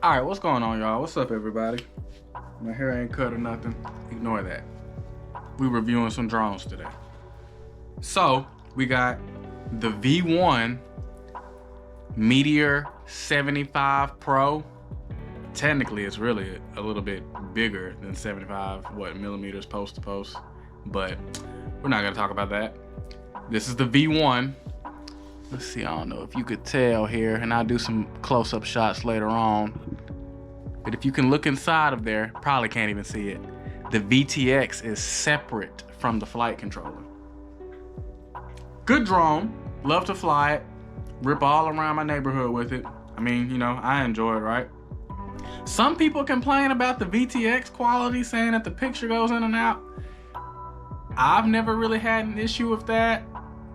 All right, what's going on, y'all? What's up, everybody? My hair ain't cut or nothing. Ignore that. We reviewing some drones today. So we got the V1 Meteor75 Pro. Technically, it's really a little bit bigger than 75 millimeters post to post, but we're not gonna talk about that. This is the V1. Let's see, I don't know if you could tell here, and I'll do some close-up shots later on. But if you can look inside of there, probably can't even see it. The VTX is separate from the flight controller. Good drone, love to fly it, rip all around my neighborhood with it. I mean, you know, I enjoy it, right? Some people complain about the VTX quality, saying that the picture goes in and out. I've never really had an issue with that.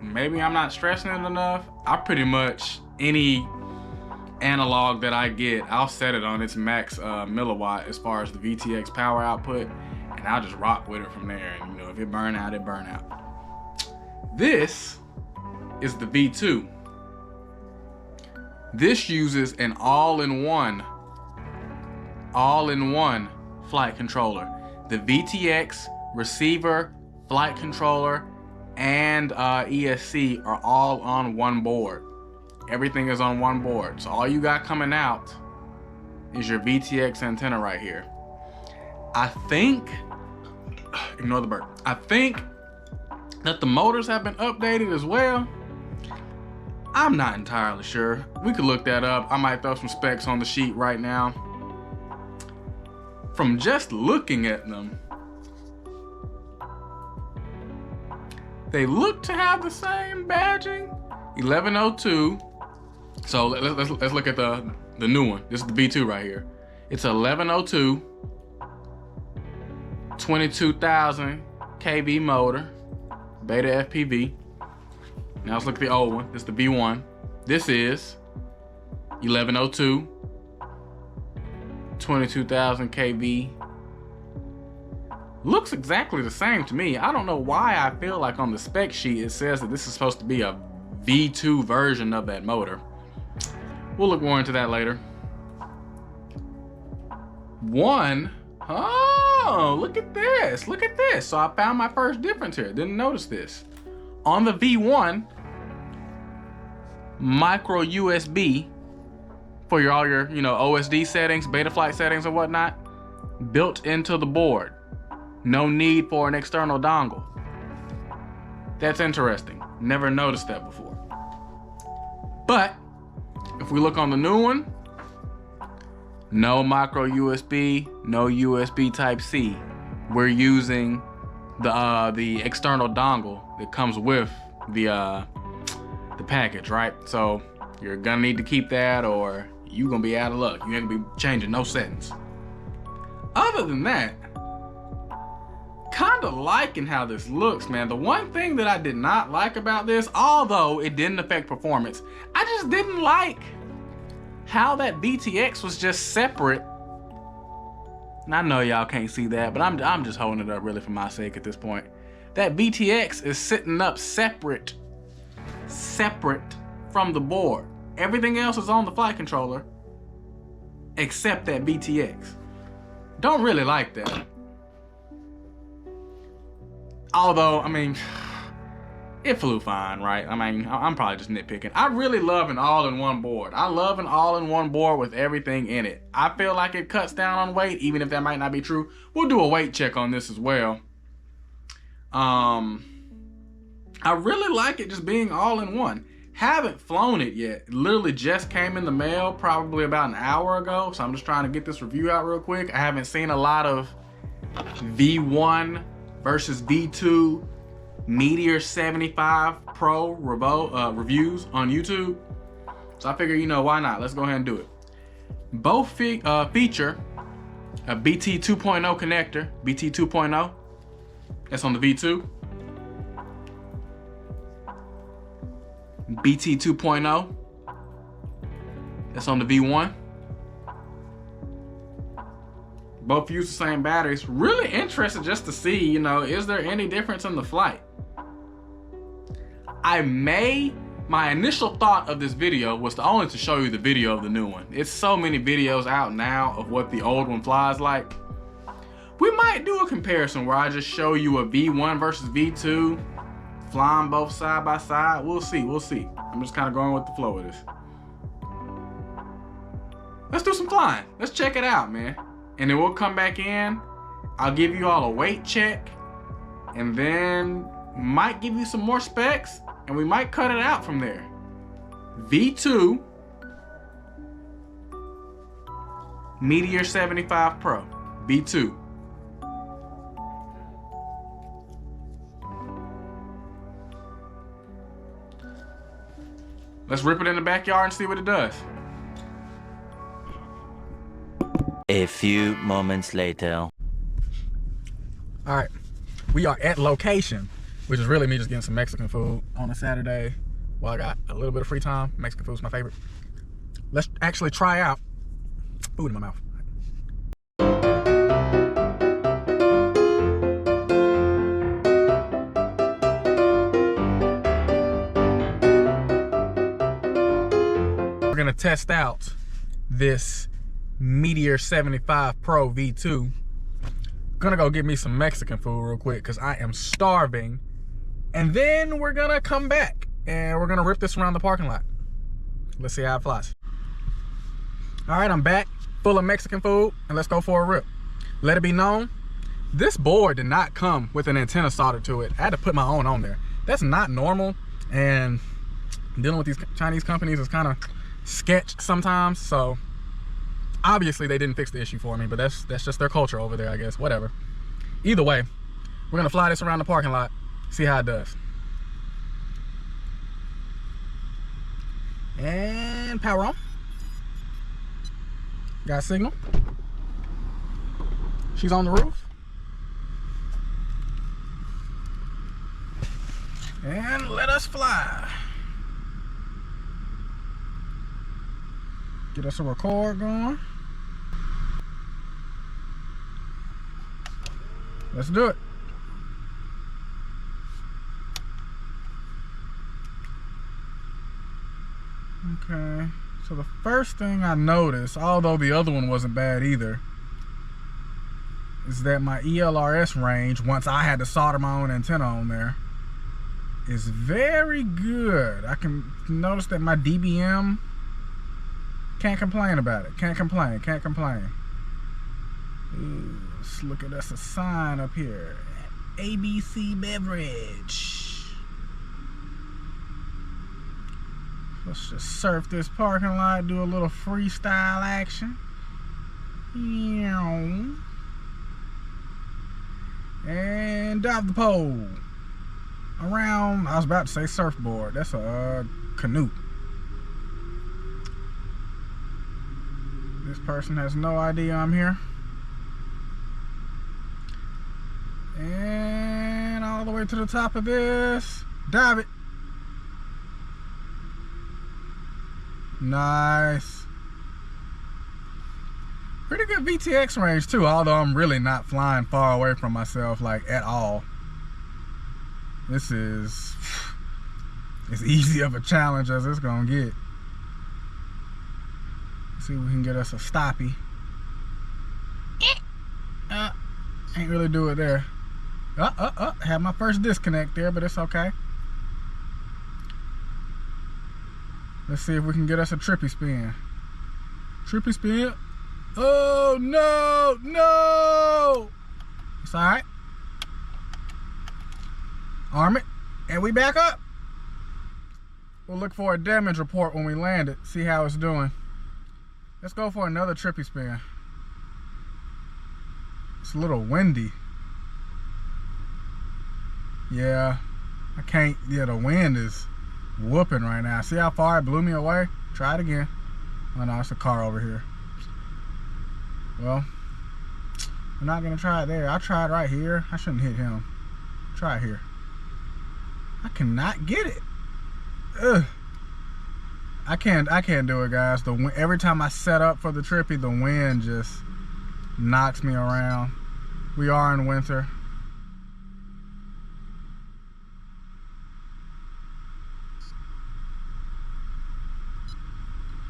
Maybe I'm not stressing it enough. I pretty much, any analog that I get, I'll set it on its max milliwatt as far as the VTX power output, and I'll just rock with it from there. And you know, if it burn out, it burn out. This is the V2. This uses an all-in-one flight controller. The VTX, receiver, flight controller, and ESC are all on one board. Everything is on one board. So all you got coming out is your VTX antenna right here. I think, ignore the burp. I think that the motors have been updated as well. I'm not entirely sure. We could look that up. I might throw some specs on the sheet right now. From just looking at them, they look to have the same badging. 1102. So let's look at the new one. This is the V2 right here. It's 1102, 22,000 kV motor, beta FPV. Now let's look at the old one. This is the V1. This is 1102, 22,000 kV. Looks exactly the same to me. I don't know why I feel like on the spec sheet it says that this is supposed to be a V2 version of that motor. We'll look more into that later. Oh, look at this. Look at this. So I found my first difference here. Didn't notice this. On the V1, micro USB for all your, you know, OSD settings, Betaflight settings and whatnot, built into the board. No need for an external dongle. That's interesting. Never noticed that before. But if we look on the new one, no micro USB, no USB Type-C. We're using the external dongle that comes with the package, right? So you're gonna need to keep that, or you're gonna be out of luck. You're gonna be changing no settings. Other than that, kind of liking how this looks, man. The one thing that I did not like about this, although it didn't affect performance, I just didn't like how that VTX was just separate. And I know y'all can't see that, but I'm just holding it up really for my sake at this point. That VTX is sitting up separate from the board. Everything else is on the flight controller except that VTX. Don't really like that. Although, I mean, it flew fine, right? I mean, I'm probably just nitpicking. I really love an all-in-one board. I love an all-in-one board with everything in it. I feel like it cuts down on weight, even if that might not be true. We'll do a weight check on this as well. I really like it just being all-in-one. Haven't flown it yet. It literally just came in the mail probably about an hour ago, so I'm just trying to get this review out real quick. I haven't seen a lot of V1 versus V2 Meteor75 Pro reviews on YouTube. So I figure, you know, why not? Let's go ahead and do it. Both feature a BT 2.0 connector, BT 2.0. That's on the V2. BT 2.0. That's on the V1. Both use the same batteries. Really interested just to see, you know, is there any difference in the flight? I may My initial thought of this video was only to show you the video of the new one. It's so many videos out now of what the old one flies like. We might do a comparison where I just show you a V1 versus V2, flying both side by side. We'll see, we'll see. I'm just kind of going with the flow of this. Let's do some flying. Let's check it out, man. And then we'll come back in. I'll give you all a weight check, and then might give you some more specs, and we might cut it out from there. V2 Meteor75 Pro V2. Let's rip it in the backyard and see what it does. A few moments later. All right, we are at location, which is really me just getting some Mexican food on a Saturday while I got a little bit of free time. Mexican food's my favorite. Let's actually try out food in my mouth. We're gonna test out this Meteor75 Pro V2. Gonna go get me some Mexican food real quick because I am starving, and then we're gonna come back and we're gonna rip this around the parking lot. Let's see how it flies. All right, I'm back full of Mexican food, and let's go for a rip. Let it be known, this board did not come with an antenna soldered to it. I had to put my own on there. That's not normal, and dealing with these Chinese companies is kind of sketch sometimes, so obviously they didn't fix the issue for me, but that's just their culture over there, I guess. Whatever. Either way, we're gonna fly this around the parking lot, see how it does. And power on. Got signal. She's on the roof. And let us fly. Get us a record going. Let's do it. Okay, so the first thing I noticed, although the other one wasn't bad either, is that my ELRS range, once I had to solder my own antenna on there, is very good. I can notice that my DBM, can't complain about it. Can't complain, can't complain. Ooh, let's look at us a sign up here. ABC Beverage. Let's just surf this parking lot, do a little freestyle action. And dive the pole. Around, I was about to say surfboard. That's a canoe. This person has no idea I'm here. And all the way to the top of this. Dive it. Nice. Pretty good VTX range too, although I'm really not flying far away from myself, like, at all. This is as easy of a challenge as it's gonna get. Let's see if we can get us a stoppie. Ain't really do it there. Had my first disconnect there, but it's okay. Let's see if we can get us a trippy spin. Trippy spin. Oh no, no! It's alright. Arm it, and we back up. We'll look for a damage report when we land it, see how it's doing. Let's go for another trippy spin. It's a little windy. Yeah, I can't, yeah, the wind is whooping right now. See how far it blew me away? Try it again. Oh no, it's a car over here. Well, I'm not gonna try it there. I tried right here. I shouldn't hit him. Try it here. I cannot get it. Ugh. I can't do it, guys. Every time I set up for the trippy, the wind just knocks me around. We are in winter.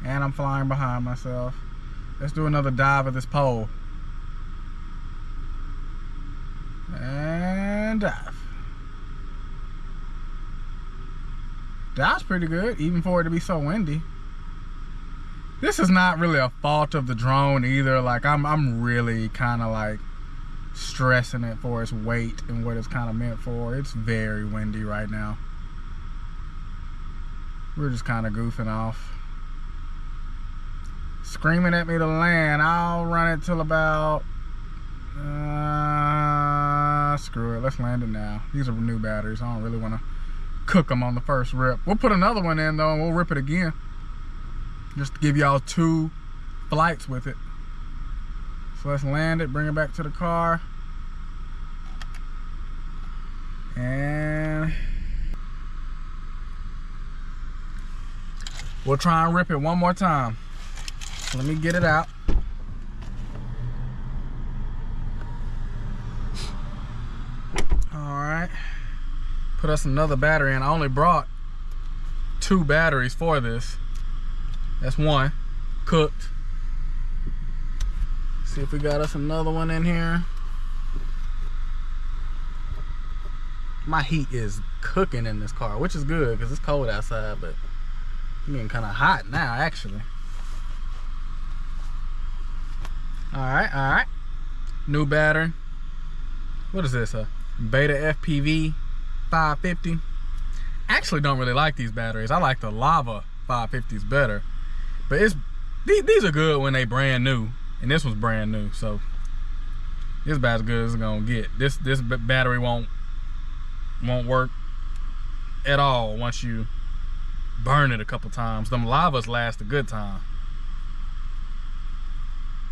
And I'm flying behind myself. Let's do another dive of this pole. And dive. That's pretty good, even for it to be so windy. This is not really a fault of the drone either. Like I'm really kind of like stressing it for its weight and what it's kind of meant for. It's very windy right now. We're just kind of goofing off. Screaming at me to land. I'll run it till about screw it, let's land it now. These are new batteries. I don't really want to cook them on the first rip. We'll put another one in though and we'll rip it again, just to give y'all 2 flights with it. So let's land it, bring it back to the car, and we'll try and rip it one more time. So let me get it out. Alright, put us another battery in. I only brought 2 batteries for this. That's 1 cooked. See if we got us another one in here. My heat is cooking in this car, which is good because it's cold outside, but it's getting kind of hot now actually. Alright. New battery. What is this? A Beta FPV 550. Actually don't really like these batteries. I like the Lava 550s better. But these are good when they brand new. And this was brand new, so it's about as good as it's gonna get. This battery won't work at all once you burn it a couple times. Them Lavas last a good time.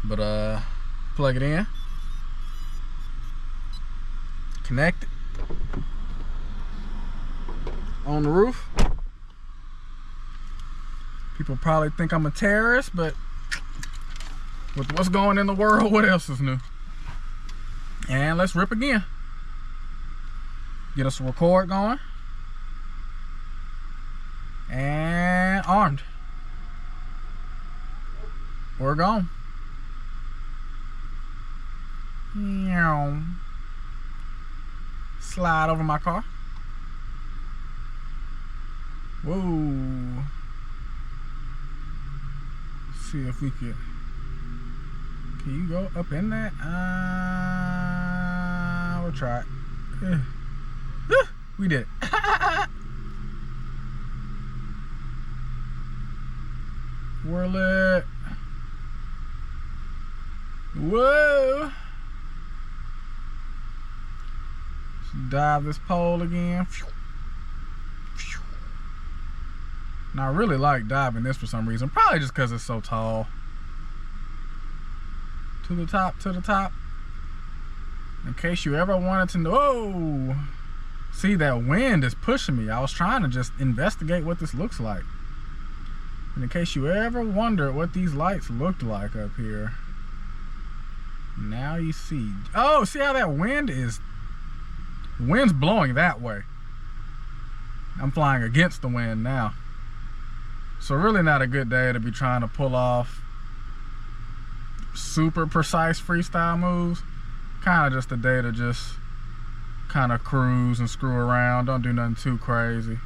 But plug it in, connect it on the roof. People probably think I'm a terrorist, but with what's going in the world, what else is new? And let's rip again. Get us a record going. And armed. We're gone. Slide over my car. Whoa. See if we can you go up in that? We'll try it. We did it. Whirl it. Whoa. Let's dive this pole again. Now I really like diving this for some reason. Probably just because it's so tall. To the top, to the top. In case you ever wanted to know. Whoa! See, that wind is pushing me. I was trying to just investigate what this looks like. And in case you ever wondered what these lights looked like up here. Now you see. Oh, see how that wind is? The wind's blowing that way. I'm flying against the wind now. So really not a good day to be trying to pull off super precise freestyle moves. Kind of just a day to just kind of cruise and screw around. Don't do nothing too crazy.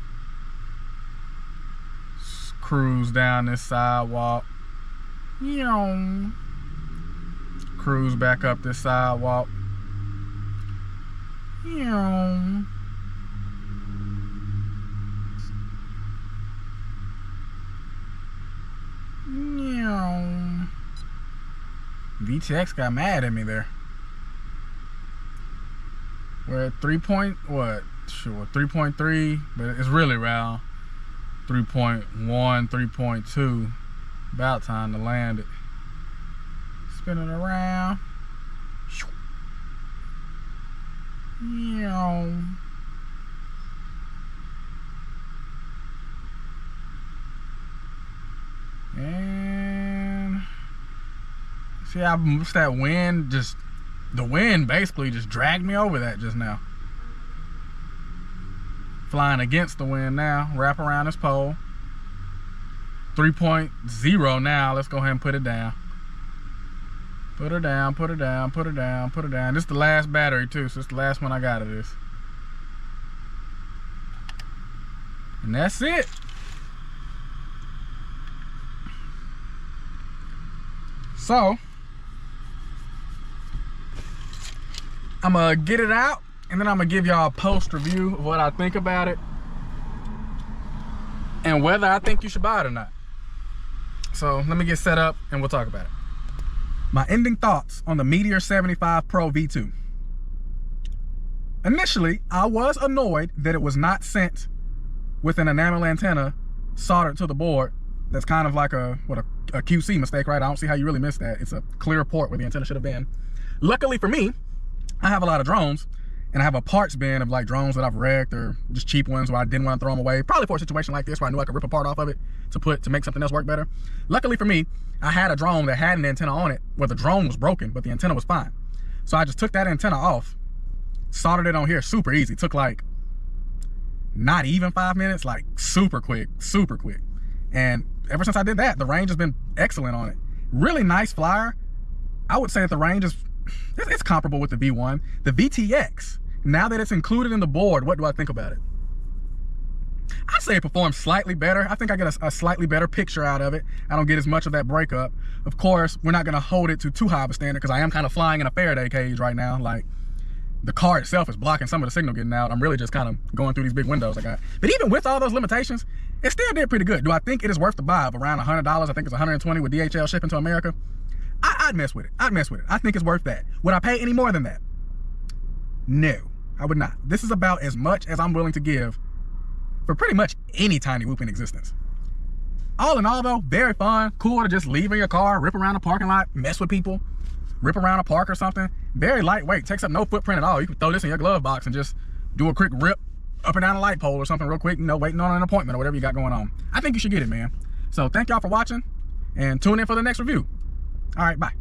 Just cruise down this sidewalk. Cruise back up this sidewalk. VTX got mad at me there. We're at 3.3, but it's really around 3.1, 3.2. About time to land it. Spinning around. And see how much that wind the wind basically just dragged me over that just now. Flying against the wind now. Wrap around this pole. 3.0 now. Let's go ahead and put it down. Put her down, put her down, put her down, put her down. This is the last battery too, so it's the last one I got of this. And that's it. So, I'm gonna get it out, and then I'm gonna give y'all a post review of what I think about it and whether I think you should buy it or not. So let me get set up and we'll talk about it. My ending thoughts on the Meteor75 Pro V2. Initially, I was annoyed that it was not sent with an enamel antenna soldered to the board. That's kind of like a QC mistake, right? I don't see how you really missed that. It's a clear port where the antenna should have been. Luckily for me, I have a lot of drones, and I have a parts bin of like drones that I've wrecked or just cheap ones where I didn't want to throw them away. Probably for a situation like this where I knew I could rip a part off of it to make something else work better. Luckily for me, I had a drone that had an antenna on it where the drone was broken, but the antenna was fine. So I just took that antenna off, soldered it on here super easy. Took like not even 5 minutes, like super quick, super quick. And ever since I did that, the range has been excellent on it. Really nice flyer. I would say that the range is, it's comparable with the V1. The VTX, now that it's included in the board, what do I think about it? I'd say it performs slightly better. I think I get a slightly better picture out of it. I don't get as much of that breakup. Of course, we're not gonna hold it to too high of a standard because I am kind of flying in a Faraday cage right now. Like, the car itself is blocking some of the signal getting out. I'm really just kind of going through these big windows I got. But even with all those limitations, it still did pretty good. Do I think it is worth the buy of around $100? I think it's $120 with DHL shipping to America. I'd mess with it. I'd mess with it. I think it's worth that. Would I pay any more than that? No, I would not. This is about as much as I'm willing to give for pretty much any tiny whoop in existence. All in all though, very fun. Cool to just leave in your car, rip around the parking lot, mess with people, rip around a park or something. Very lightweight, takes up no footprint at all. You can throw this in your glove box and just do a quick rip up and down a light pole or something real quick, you know, waiting on an appointment or whatever you got going on. I think you should get it, man. So thank y'all for watching and tune in for the next review. All right, bye.